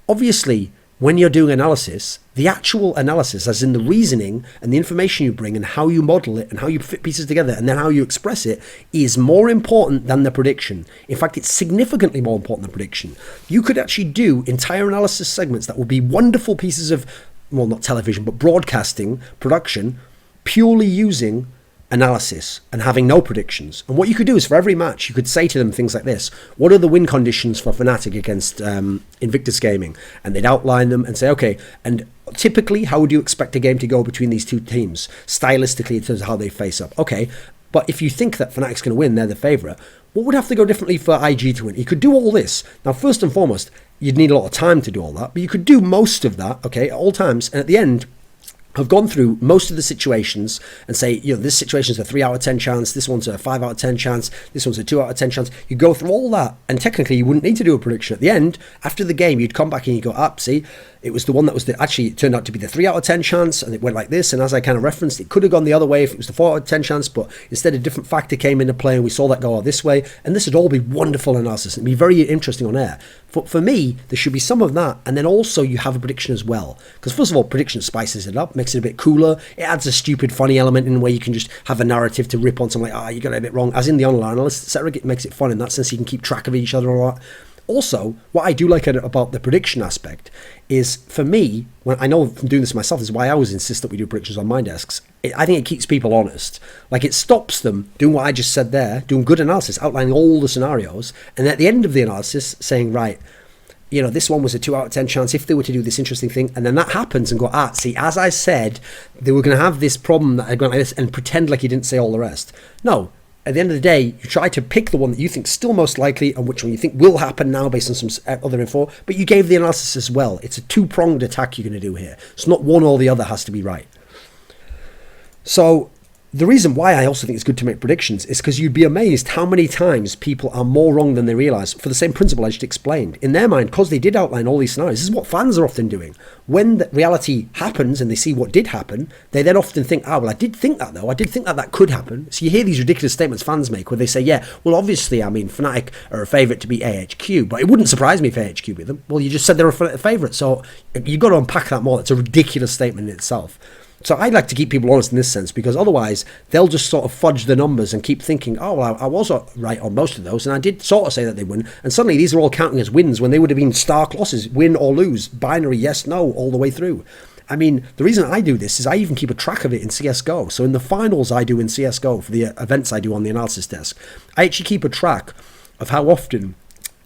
Obviously, when you're doing analysis, the actual analysis, as in the reasoning and the information you bring and how you model it and how you fit pieces together and then how you express it, is more important than the prediction. In fact, it's significantly more important than prediction. You could actually do entire analysis segments that will be wonderful pieces of, well, not television, but broadcasting production, purely using analysis and having no predictions. And what you could do is for every match, you could say to them things like this: what are the win conditions for Fnatic against Invictus Gaming? And they'd outline them and say, okay, and typically how would you expect a game to go between these two teams stylistically in terms of how they face up? Okay, but if you think that Fnatic's going to win, they're the favourite, what would have to go differently for IG to win? You could do all this. Now, first and foremost, you'd need a lot of time to do all that, but you could do most of that, okay, at all times, and at the end, I've gone through most of the situations and say, you know, this situation's a 3 out of 10 chance, this one's a 5 out of 10 chance, this one's a 2 out of 10 chance. You go through all that, and technically you wouldn't need to do a prediction. At the end, after the game, you'd come back and you go, see, it was the one that was actually, it turned out to be the 3 out of 10 chance, and it went like this, and as I kind of referenced, it could have gone the other way if it was the 4 out of 10 chance, but instead a different factor came into play and we saw that go this way, and this would all be wonderful analysis. It'd be very interesting on air. For me, there should be some of that, and then also you have a prediction as well. Because first of all, prediction spices it up, makes it a bit cooler. It adds a stupid, funny element in where you can just have a narrative to rip on something like, you got it a bit wrong. As in the online analyst, etc. It makes it fun in that sense. You can keep track of each other and all that. Also, what I do like about the prediction aspect is, for me, when I know from doing this myself, this is why I always insist that we do predictions on my desks. I think it keeps people honest. Like, it stops them doing what I just said there, doing good analysis, outlining all the scenarios, and at the end of the analysis saying, right, you know, this one was a 2 out of 10 chance if they were to do this interesting thing, and then that happens and go, see, as I said, they were going to have this problem that I got like this, and pretend like you didn't say all the rest. No. At the end of the day, you try to pick the one that you think is still most likely and which one you think will happen now based on some other info, but you gave the analysis as well. It's a two-pronged attack you're going to do here. It's not one or the other has to be right. So the reason why I also think it's good to make predictions is because you'd be amazed how many times people are more wrong than they realise for the same principle I just explained. In their mind, because they did outline all these scenarios, this is what fans are often doing. When the reality happens and they see what did happen, they then often think, well, I did think that though. I did think that that could happen. So you hear these ridiculous statements fans make where they say, yeah, well, obviously, I mean, Fnatic are a favourite to beat AHQ, but it wouldn't surprise me if AHQ beat them. Well, you just said they're a favourite, so you've got to unpack that more. It's a ridiculous statement in itself. So I like to keep people honest in this sense, because otherwise they'll just sort of fudge the numbers and keep thinking, oh, well, I was right on most of those, and I did sort of say that they win, and suddenly these are all counting as wins when they would have been stark losses, win or lose, binary yes, no, all the way through. I mean, the reason I do this is I even keep a track of it in CSGO. So in the finals I do in CSGO, for the events I do on the analysis desk, I actually keep a track of how often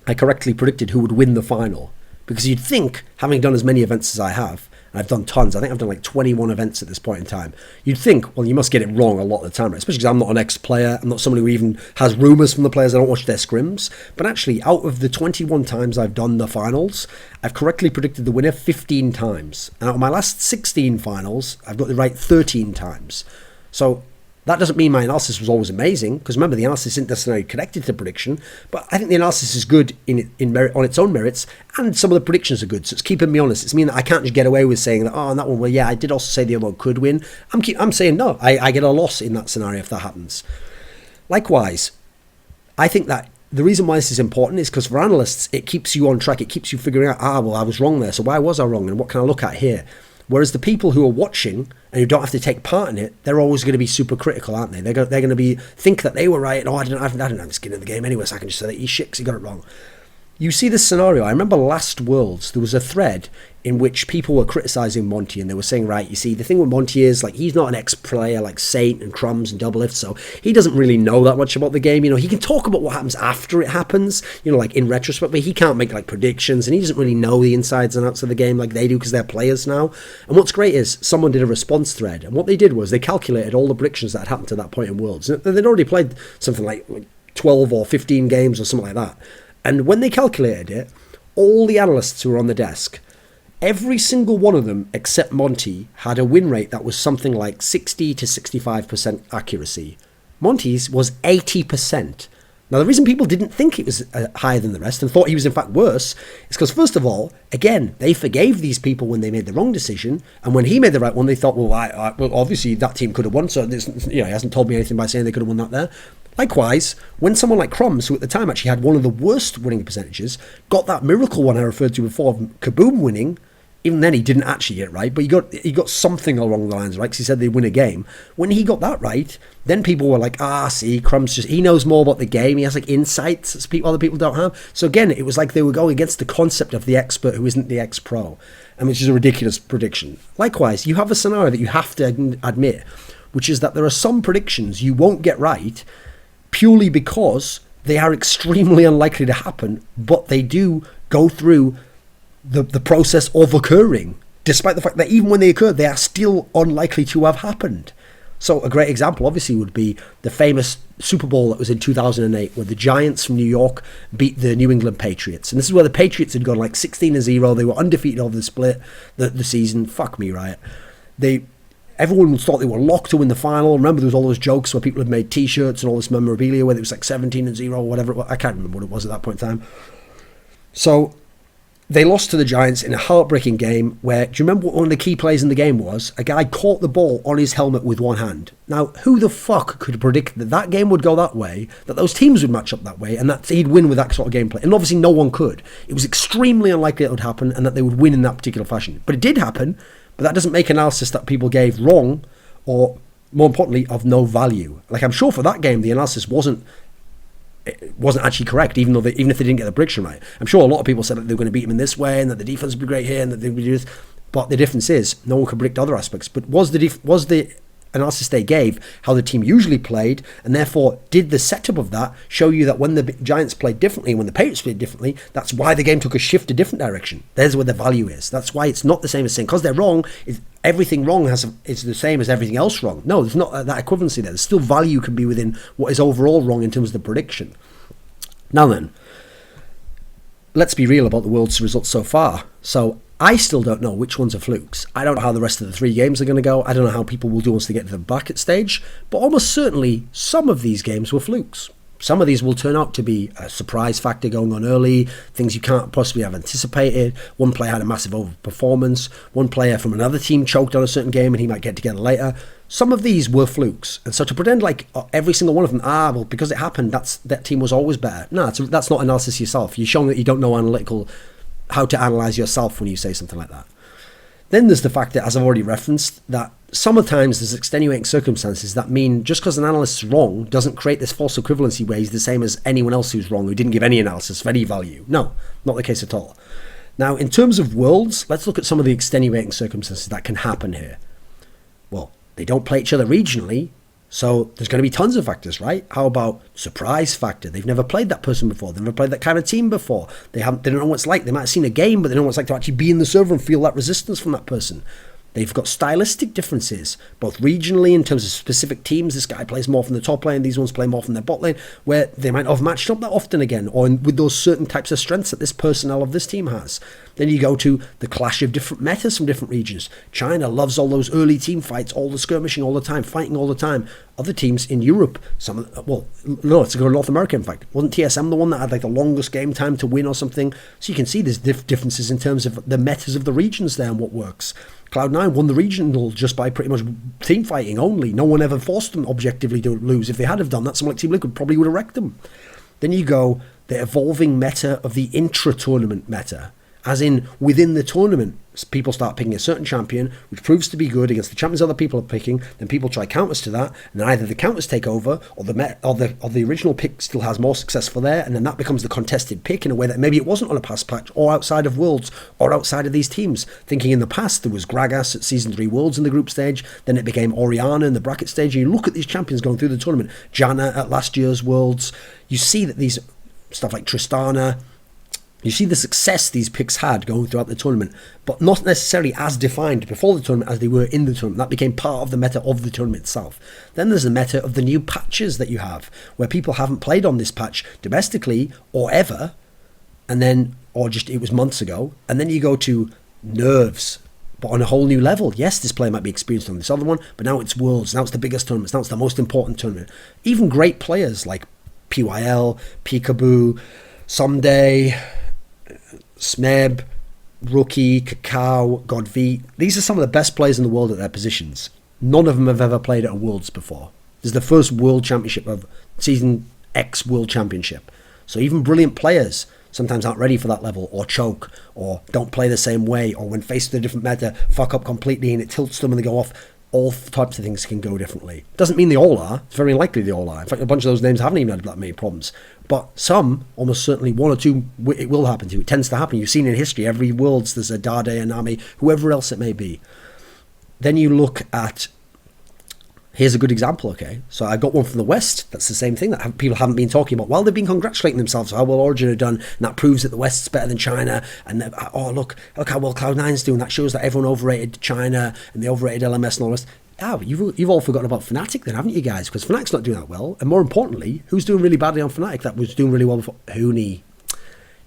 I correctly predicted who would win the final. Because you'd think, having done as many events as I have, and I've done tons, I think I've done like 21 events at this point in time, you'd think, well, you must get it wrong a lot of the time, right? Especially because I'm not an ex-player, I'm not somebody who even has rumours from the players, I don't watch their scrims. But actually, out of the 21 times I've done the finals, I've correctly predicted the winner 15 times. And out of my last 16 finals, I've got it right 13 times. So that doesn't mean my analysis was always amazing, because remember, the analysis isn't necessarily connected to prediction, but I think the analysis is good in merit, on its own merits, and some of the predictions are good, so it's keeping me honest. It's meaning that I can't just get away with saying that, oh, and that one, well, yeah, I did also say the other one could win. I'm saying, no, I get a loss in that scenario if that happens. Likewise, I think that the reason why this is important is because for analysts, it keeps you on track, it keeps you figuring out, well, I was wrong there, so why was I wrong, and what can I look at here? Whereas the people who are watching and who don't have to take part in it, they're always going to be super critical, aren't they? They're going to be think that they were right. I didn't have the skin in the game anyway, so I can just say that he's shit 'cause he got it wrong. You see this scenario. I remember last Worlds, there was a thread in which people were criticising Monty, and they were saying, right, you see, the thing with Monty is, like, he's not an ex-player like Saint and Crumbs and Doublelift, so he doesn't really know that much about the game. You know, he can talk about what happens after it happens, you know, like in retrospect, but he can't make like predictions, and he doesn't really know the insides and outs of the game like they do because they're players now. And what's great is someone did a response thread, and what they did was they calculated all the predictions that had happened to that point in Worlds. And they'd already played something like 12 or 15 games or something like that. And when they calculated it, all the analysts who were on the desk, every single one of them except Monty had a win rate that was something like 60 to 65% accuracy. Monty's was 80%. Now, the reason people didn't think it was higher than the rest and thought he was in fact worse is because, first of all, again, they forgave these people when they made the wrong decision, and when he made the right one, they thought, well, well, obviously that team could have won, so this, you know, he hasn't told me anything by saying they could have won that there. Likewise, when someone like Crumbs, who at the time actually had one of the worst winning percentages, got that miracle one I referred to before of Kaboom winning, even then he didn't actually get it right, but he got something along the lines, right? Because he said they'd win a game. When he got that right, then people were like, see, Crumbs he knows more about the game. He has like insights that other people don't have. So again, it was like they were going against the concept of the expert who isn't the ex-pro, and which is a ridiculous prediction. Likewise, you have a scenario that you have to admit, which is that there are some predictions you won't get right purely because they are extremely unlikely to happen, but they do go through the process of occurring, despite the fact that even when they occur, they are still unlikely to have happened. So a great example, obviously, would be the famous Super Bowl that was in 2008, where the Giants from New York beat the New England Patriots. And this is where the Patriots had gone like 16-0. They were undefeated over the split, the season. Fuck me, right? Everyone thought they were locked to win the final. Remember, there was all those jokes where people had made T-shirts and all this memorabilia where it was like 17-0 or whatever. I can't remember what it was at that point in time. So they lost to the Giants in a heartbreaking game where, do you remember what one of the key plays in the game was? A guy caught the ball on his helmet with one hand. Now, who the fuck could predict that that game would go that way, that those teams would match up that way, and that he'd win with that sort of gameplay? And obviously no one could. It was extremely unlikely it would happen and that they would win in that particular fashion. But it did happen, but that doesn't make analysis that people gave wrong or, more importantly, of no value. Like, I'm sure for that game, the analysis wasn't it wasn't actually correct, even if they didn't get the prediction right. I'm sure a lot of people said that they were going to beat them in this way and that the defense would be great here and that they would do this. But the difference is no one could predict other aspects. But was the analysis they gave how the team usually played, and therefore did the setup of that show you that when the Giants played differently, when the Patriots played differently, that's why the game took a shift, a different direction. There's where the value is. That's why it's not the same as saying because they're wrong. Everything wrong is the same as everything else wrong. No, there's not that equivalency there. There's still value can be within what is overall wrong in terms of the prediction. Now then, let's be real about the World's results so far. So I still don't know which ones are flukes. I don't know how the rest of the 3 games are going to go. I don't know how people will do once they get to the bracket stage. But almost certainly, some of these games were flukes. Some of these will turn out to be a surprise factor going on early, things you can't possibly have anticipated. One player had a massive overperformance. One player from another team choked on a certain game and he might get together later. Some of these were flukes. And so to pretend like every single one of them, well, because it happened, that team was always better. No, that's not analysis yourself. You're showing that you don't know how to analyse yourself when you say something like that. Then there's the fact that, as I've already referenced, that sometimes there's extenuating circumstances that mean just because an analyst's wrong doesn't create this false equivalency where he's the same as anyone else who's wrong, who didn't give any analysis of any value. No, not the case at all. Now, in terms of Worlds, let's look at some of the extenuating circumstances that can happen here. Well, they don't play each other regionally, so there's going to be tons of factors, right? How about surprise factor? They've never played that person before. They've never played that kind of team before. They don't know what it's like. They might have seen a game, but they don't know what it's like to actually be in the server and feel that resistance from that person. They've got stylistic differences, both regionally in terms of specific teams. This guy plays more from the top lane, these ones play more from their bot lane, where they might not have matched up that often again, or with those certain types of strengths that this personnel of this team has. Then you go to the clash of different metas from different regions. China loves all those early team fights, all the skirmishing all the time, fighting all the time. Other teams in Europe, it's to go to North America, in fact. Wasn't TSM the one that had like the longest game time to win or something? So you can see there's differences in terms of the metas of the regions there and what works. Cloud9 won the regional just by pretty much team fighting only. No one ever forced them objectively to lose. If they had have done that, someone like Team Liquid probably would have wrecked them. Then you go the evolving meta of the intra-tournament meta. As in, within the tournament, people start picking a certain champion, which proves to be good against the champions other people are picking. Then people try counters to that, and either the counters take over, or the original pick still has more success for there, and then that becomes the contested pick in a way that maybe it wasn't on a past patch, or outside of Worlds, or outside of these teams. Thinking in the past, there was Gragas at Season 3 Worlds in the group stage, then it became Orianna in the bracket stage, and you look at these champions going through the tournament. Janna at last year's Worlds, you see that these stuff like Tristana, you see the success these picks had going throughout the tournament, but not necessarily as defined before the tournament as they were in the tournament. That became part of the meta of the tournament itself. Then there's the meta of the new patches that you have, where people haven't played on this patch domestically or ever, and then, or just it was months ago, and then you go to nerves, but on a whole new level. Yes, this player might be experienced on this other one, but now it's Worlds, now it's the biggest tournament, now it's the most important tournament. Even great players like PYL, Peekaboo, Someday, Smeb, Rookie, Kakao, Godv. These are some of the best players in the world at their positions. None of them have ever played at a Worlds before. This is the first World Championship of Season X World Championship. So even brilliant players sometimes aren't ready for that level, or choke, or don't play the same way, or when faced with a different meta, fuck up completely and it tilts them and they go off. All types of things can go differently. Doesn't mean they all are. It's very unlikely they all are. In fact, a bunch of those names haven't even had that many problems. But some, almost certainly one or two, it will happen to. It tends to happen. You've seen in history, every Worlds, there's a Dade, a Nami, whoever else it may be. Then you look at, here's a good example, okay? So I got one from the West. That's the same thing that people haven't been talking about. While they've been congratulating themselves, how well Origin have done, and that proves that the West's better than China. And look how well Cloud9's doing. That shows that everyone overrated China and they overrated LMS and all this. You've all forgotten about Fnatic then, haven't you guys? Because Fnatic's not doing that well. And more importantly, who's doing really badly on Fnatic that was doing really well before? Huni.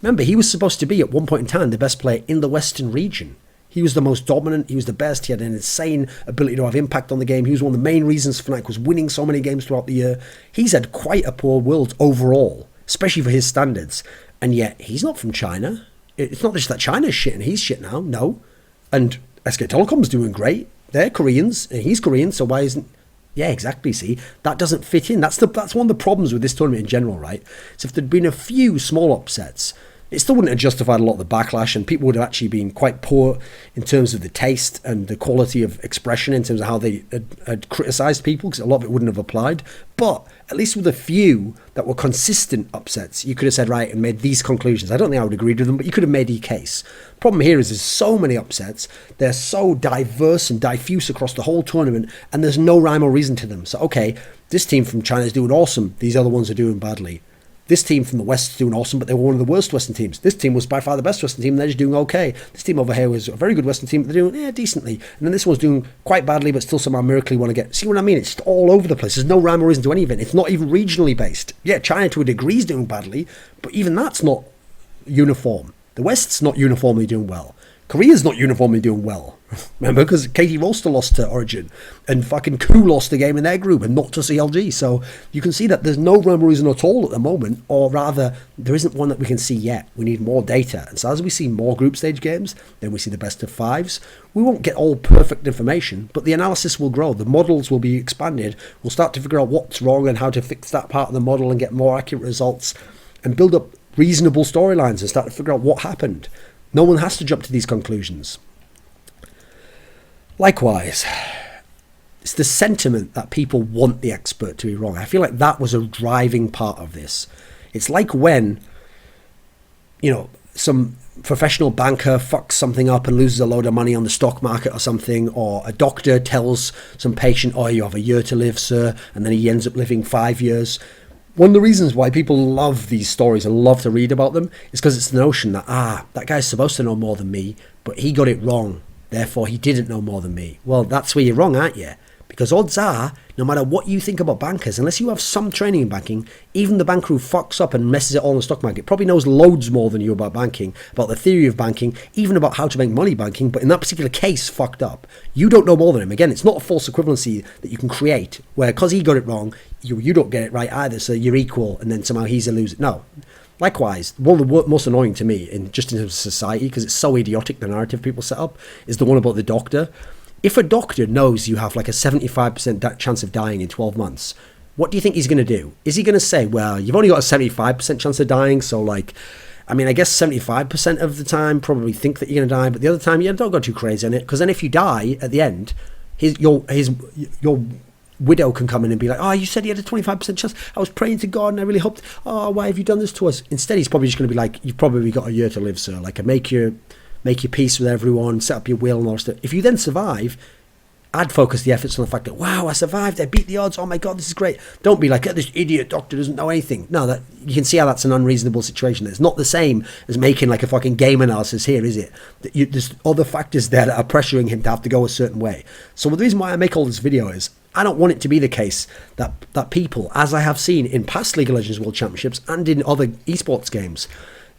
Remember, he was supposed to be, at one point in time, the best player in the Western region. He was the most dominant, he was the best, he had an insane ability to have impact on the game. He was one of the main reasons Fnatic was winning so many games throughout the year. He's had quite a poor World overall, especially for his standards. And yet, he's not from China. It's not just that China's shit and he's shit now, no. And SK Telecom's doing great. They're Koreans, and he's Korean, so why isn't... Yeah, exactly, see? That doesn't fit in. That's one of the problems with this tournament in general, right? So if there'd been a few small upsets, it still wouldn't have justified a lot of the backlash, and people would have actually been quite poor in terms of the taste and the quality of expression in terms of how they had criticised people, because a lot of it wouldn't have applied. But at least with a few that were consistent upsets, you could have said, right, and made these conclusions. I don't think I would agree with them, but you could have made your case. Problem here is there's so many upsets. They're so diverse and diffuse across the whole tournament, and there's no rhyme or reason to them. So, okay, this team from China is doing awesome. These other ones are doing badly. This team from the West is doing awesome, but they were one of the worst Western teams. This team was by far the best Western team, and they're just doing okay. This team over here was a very good Western team, but they're doing decently. And then this one's doing quite badly, but still somehow miraculously want to get... See what I mean? It's all over the place. There's no rhyme or reason to any of it. It's not even regionally based. Yeah, China to a degree is doing badly, but even that's not uniform. The West's not uniformly doing well. Korea's not uniformly doing well. Remember, because Katie Rolster lost to Origin, and fucking Ku lost the game in their group and not to CLG. So you can see that there's no rhyme or reason at all at the moment, or rather, there isn't one that we can see yet. We need more data. And so as we see more group stage games, then we see the best of fives. We won't get all perfect information, but the analysis will grow. The models will be expanded. We'll start to figure out what's wrong and how to fix that part of the model and get more accurate results and build up reasonable storylines and start to figure out what happened. No one has to jump to these conclusions. Likewise, it's the sentiment that people want the expert to be wrong. I feel like that was a driving part of this. It's like when, some professional banker fucks something up and loses a load of money on the stock market or something, or a doctor tells some patient, oh, you have a year to live, sir, and then he ends up living 5 years. One of the reasons why people love these stories and love to read about them is because it's the notion that, that guy's supposed to know more than me, but he got it wrong. Therefore, he didn't know more than me. Well, that's where you're wrong, aren't you? Because odds are, no matter what you think about bankers, unless you have some training in banking, even the banker who fucks up and messes it all in the stock market probably knows loads more than you about banking, about the theory of banking, even about how to make money banking, but in that particular case, fucked up. You don't know more than him. Again, it's not a false equivalency that you can create, where because he got it wrong, you don't get it right either, so you're equal, and then somehow he's a loser. No. Likewise, one of the most annoying to me, in terms of society, because it's so idiotic, the narrative people set up, is the one about the doctor. If a doctor knows you have like a 75% chance of dying in 12 months, what do you think he's going to do? Is he going to say, well, you've only got a 75% chance of dying, so I guess 75% of the time probably think that you're going to die, but the other time, don't go too crazy on it, because then if you die at the end, your widow can come in and be like, oh, you said he had a 25% chance. I was praying to God and I really hoped, oh, why have you done this to us? Instead, he's probably just going to be like, you've probably got a year to live, sir. Make your peace with everyone, set up your will and all that stuff. If you then survive, I'd focus the efforts on the fact that, wow, I survived, I beat the odds, oh my God, this is great. Don't be like, this idiot doctor doesn't know anything. No, that you can see how that's an unreasonable situation. It's not the same as making like a fucking game analysis here, is it? There's other factors there that are pressuring him to have to go a certain way. So the reason why I make all this video is, I don't want it to be the case that people, as I have seen in past League of Legends World Championships and in other esports games,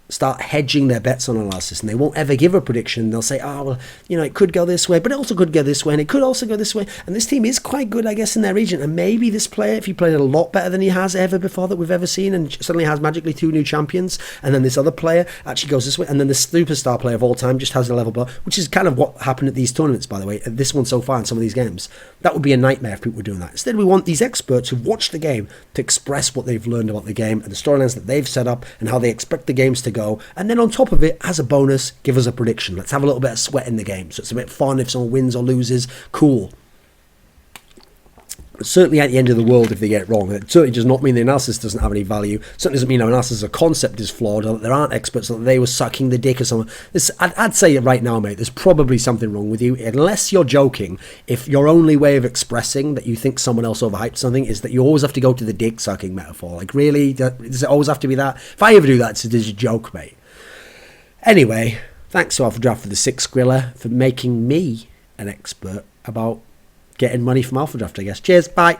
start hedging their bets on analysis, and they won't ever give a prediction. They'll say, it could go this way, but it also could go this way, and it could also go this way. And this team is quite good, I guess, in their region. And maybe this player, if he played a lot better than he has ever before that we've ever seen, and suddenly has magically 2 new champions, and then this other player actually goes this way, and then the superstar player of all time just has a level below, which is kind of what happened at these tournaments, by the way, at this one so far in some of these games. That would be a nightmare if people were doing that. Instead, we want these experts who've watched the game to express what they've learned about the game and the storylines that they've set up and how they expect the games to go. And then on top of it, as a bonus, give us a prediction. Let's have a little bit of sweat in the game, so it's a bit fun. If someone wins or loses, cool. But certainly at the end of the world, if they get it wrong, it certainly does not mean the analysis doesn't have any value. It certainly doesn't mean our analysis as a concept is flawed, or that there aren't experts, or that they were sucking the dick or someone. I'd say right now, mate, there's probably something wrong with you. Unless you're joking, if your only way of expressing that you think someone else overhyped something is that you always have to go to the dick sucking metaphor. Like, really? Does it always have to be that? If I ever do that, it's a joke, mate. Anyway, thanks to AlphaDraft for the 6 Skrilla for making me an expert about getting money from AlphaDraft, I guess. Cheers, bye.